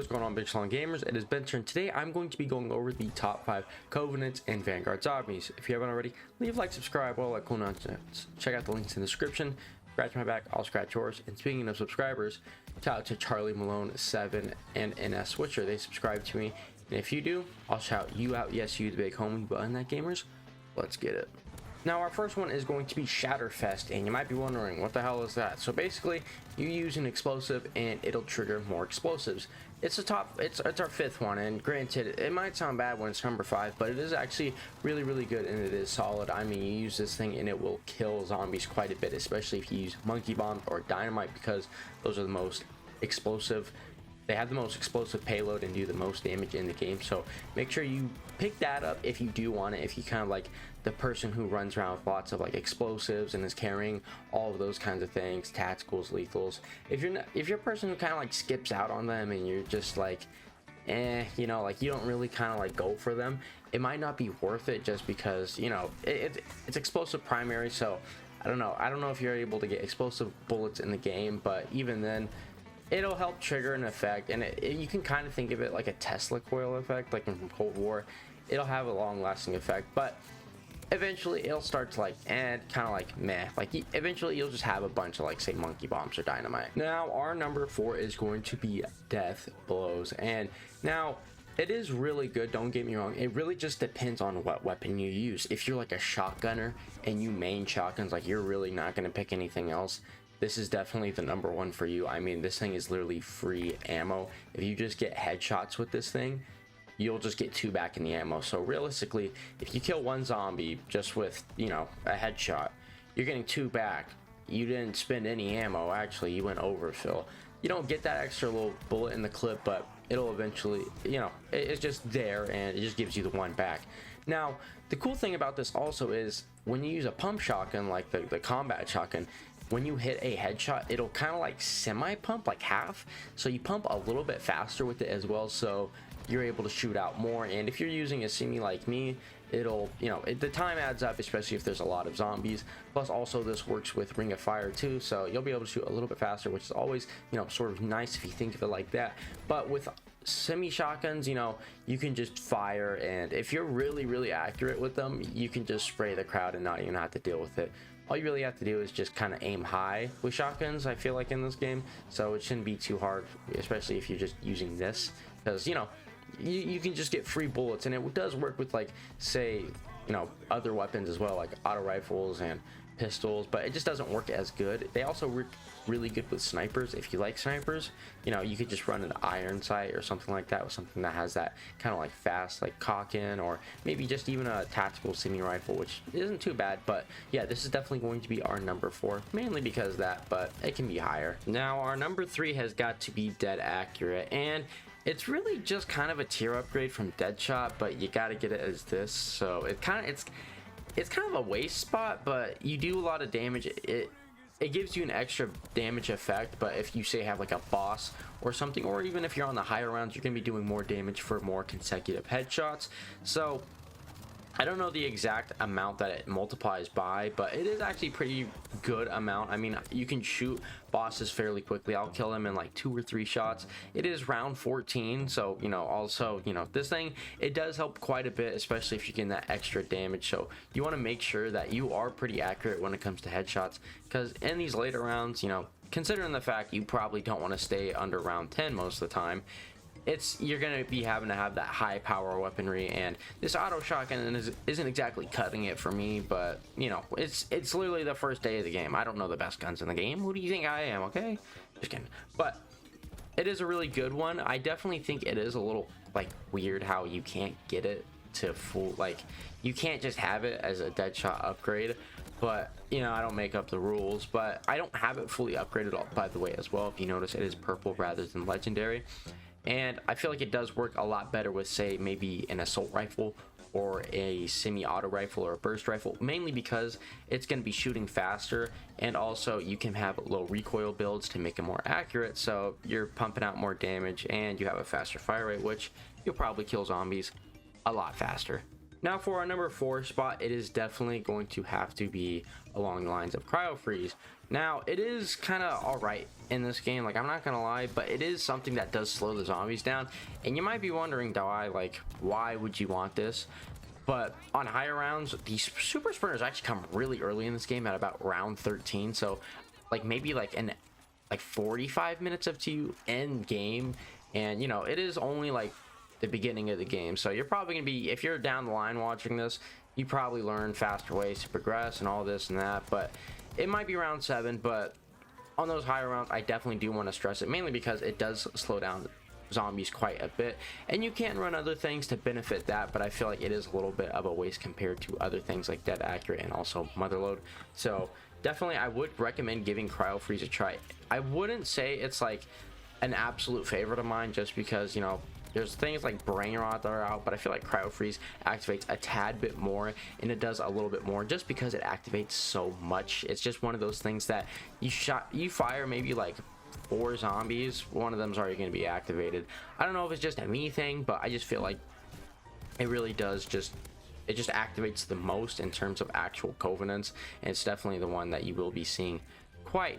What is going on, Big Salon Gamers? It is Bencher, and today I'm going to be going over the top 5 Covenants and Vanguard zombies. If you haven't already, leave a like, subscribe, all that cool nonsense. Check out the links in the description. Scratch my back, I'll scratch yours. And speaking of subscribers, shout out to Charlie Malone 7 and NS Switcher. They subscribe to me, and if you do, I'll shout you out. Yes, you, the big homie. But on that, gamers, let's get it. Now our first one is going to be Shatterfest, and you might be wondering what the hell is that. So basically, you use an explosive and it'll trigger more explosives. It's our 5th one, and granted, it might sound bad when it's number 5, but it is actually really good, and it is solid. I mean, you use this thing and it will kill zombies quite a bit, especially if you use monkey bombs or dynamite, because those are the most explosive. They have the most explosive payload and do the most damage in the game, so make sure you pick that up if you do want it. If you kind of like the person who runs around with lots of like explosives and is carrying all of those kinds of things, tacticals, lethals. If you're a person who kind of like skips out on them and you're just like, you know, like you don't really kind of like go for them, it might not be worth it, just because, you know, it's explosive primary. So I don't know if you're able to get explosive bullets in the game, but even then, it'll help trigger an effect, and you can kind of think of it like a Tesla coil effect, like in Cold War. It'll have a long-lasting effect, but eventually it'll start to like kind of like meh. Like eventually you'll just have a bunch of like, say, monkey bombs or dynamite. Now our number 4 is going to be Death Blows, and now it is really good, don't get me wrong. It really just depends on what weapon you use. If you're like a shotgunner and you main shotguns, like you're really not going to pick anything else, this is definitely the number 1 for you. I mean, this thing is literally free ammo. If you just get headshots with this thing, you'll just get 2 back in the ammo. So realistically, if you kill 1 zombie just with, you know, a headshot, you're getting 2 back. You didn't spend any ammo. Actually, you went overfill. You don't get that extra little bullet in the clip, but it'll eventually, you know, it's just there, and it just gives you the 1 back. Now, the cool thing about this also is when you use a pump shotgun, like the combat shotgun, when you hit a headshot, it'll kind of like semi-pump, like half. So you pump a little bit faster with it as well, so you're able to shoot out more. And if you're using a semi like me, it'll, you know, the time adds up, especially if there's a lot of zombies. Plus also this works with Ring of Fire too, so you'll be able to shoot a little bit faster, which is always, you know, sort of nice if you think of it like that. But with semi shotguns, you know, you can just fire, and if you're really accurate with them, you can just spray the crowd and not even have to deal with it. All you really have to do is just kind of aim high with shotguns, I feel like, in this game. So it shouldn't be too hard, especially if you're just using this, because, you know, you can just get free bullets. And it does work with, like, say, you know, other weapons as well, like auto rifles and pistols, but it just doesn't work as good. They also work really good with snipers. If you like snipers, you know, you could just run an iron sight or something like that, with something that has that kind of like fast, like cock in, or maybe just even a tactical semi rifle, which isn't too bad. But yeah, this is definitely going to be our number 4, mainly because of that, but it can be higher. Now our number 3 has got to be Dead Accurate, and it's really just kind of a tier upgrade from Deadshot, but you got to get it as this. So it's kind of a waste spot, but you do a lot of damage. It gives you an extra damage effect, but if you say have like a boss or something, or even if you're on the higher rounds, you're gonna be doing more damage for more consecutive headshots. So I don't know the exact amount that it multiplies by, but it is actually pretty good amount. I mean, you can shoot bosses fairly quickly. I'll kill them in like 2 or 3 shots. It is round 14, so, you know, also, you know, this thing, it does help quite a bit, especially if you're getting that extra damage. So you want to make sure that you are pretty accurate when it comes to headshots, because in these later rounds, you know, considering the fact you probably don't want to stay under round 10 most of the time, you're gonna be having to have that high power weaponry, and this auto shotgun isn't exactly cutting it for me. But you know, it's literally the first day of the game. I don't know the best guns in the game. Who do you think I am? Okay, just kidding. But it is a really good one. I definitely think it is a little like weird how you can't get it to full, like you can't just have it as a Deadshot upgrade. But you know, I don't make up the rules, but I don't have it fully upgraded, by the way, as well. If you notice, it is purple rather than legendary. And I feel like it does work a lot better with, say, maybe an assault rifle or a semi-auto rifle or a burst rifle, mainly because it's going to be shooting faster, and also you can have low recoil builds to make it more accurate, so you're pumping out more damage and you have a faster fire rate, which you'll probably kill zombies a lot faster. Now for our number 4 spot, it is definitely going to have to be along the lines of cryo freeze. Now it is kind of all right in this game, like I'm not gonna lie, but it is something that does slow the zombies down. And you might be wondering, why would you want this? But on higher rounds, these super sprinters actually come really early in this game at about round 13. So like maybe like 45 minutes up to you end game, and you know it is only like the beginning of the game. So you're probably gonna be, if you're down the line watching this, you probably learn faster ways to progress and all this and that. But it might be round 7, but on those higher rounds, I definitely do want to stress it, mainly because it does slow down zombies quite a bit, and you can run other things to benefit that, but I feel like it is a little bit of a waste compared to other things like dead accurate and also motherload. So definitely I would recommend giving cryo freeze a try. I wouldn't say it's like an absolute favorite of mine, just because, you know, there's things like brain rot that are out, but I feel like cryo freeze activates a tad bit more, and it does a little bit more just because it activates so much. It's just one of those things that you fire maybe like 4 zombies, one of them's already going to be activated. I don't know if it's just a me thing, but I just feel like it really does it just activates the most in terms of actual covenants, and it's definitely the one that you will be seeing quite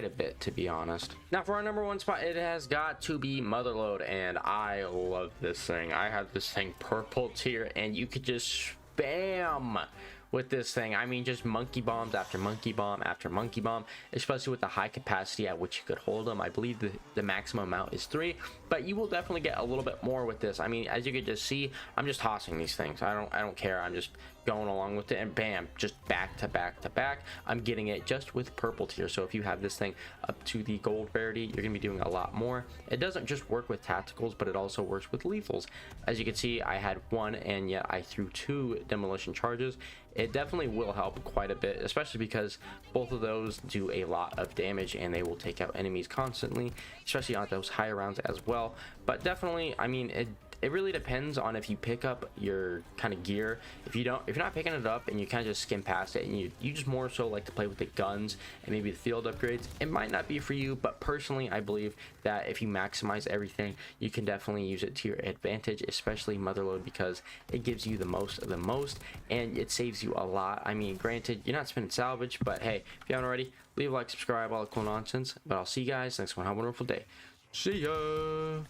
a bit, to be honest. Now for our number 1 spot, it has got to be motherload, and I love this thing. I have this thing purple tier, and you could just spam with this thing. I mean, just monkey bombs after monkey bomb after monkey bomb, especially with the high capacity at which you could hold them. I believe the maximum amount is 3, but you will definitely get a little bit more with this. I mean, as you can just see, I'm just tossing these things. I don't care. I'm just going along with it, and bam, just back to back to back, I'm getting it just with purple tier. So if you have this thing up to the gold rarity, you're gonna be doing a lot more. It doesn't just work with tacticals, but it also works with lethals. As you can see, I had 1, and yet I threw 2 demolition charges. It definitely will help quite a bit, especially because both of those do a lot of damage, and they will take out enemies constantly, especially on those higher rounds as well. But definitely, I mean, it really depends on if you pick up your kind of gear. If you're not picking it up and you kind of just skim past it, and you just more so like to play with the guns and maybe the field upgrades, it might not be for you. But personally, I believe that if you maximize everything, you can definitely use it to your advantage, especially motherload, because it gives you the most of the most, and it saves you a lot. I mean, granted, you're not spending salvage, but hey, if you haven't already, leave a like, subscribe, all the cool nonsense. But I'll see you guys next one. Have a wonderful day. See ya.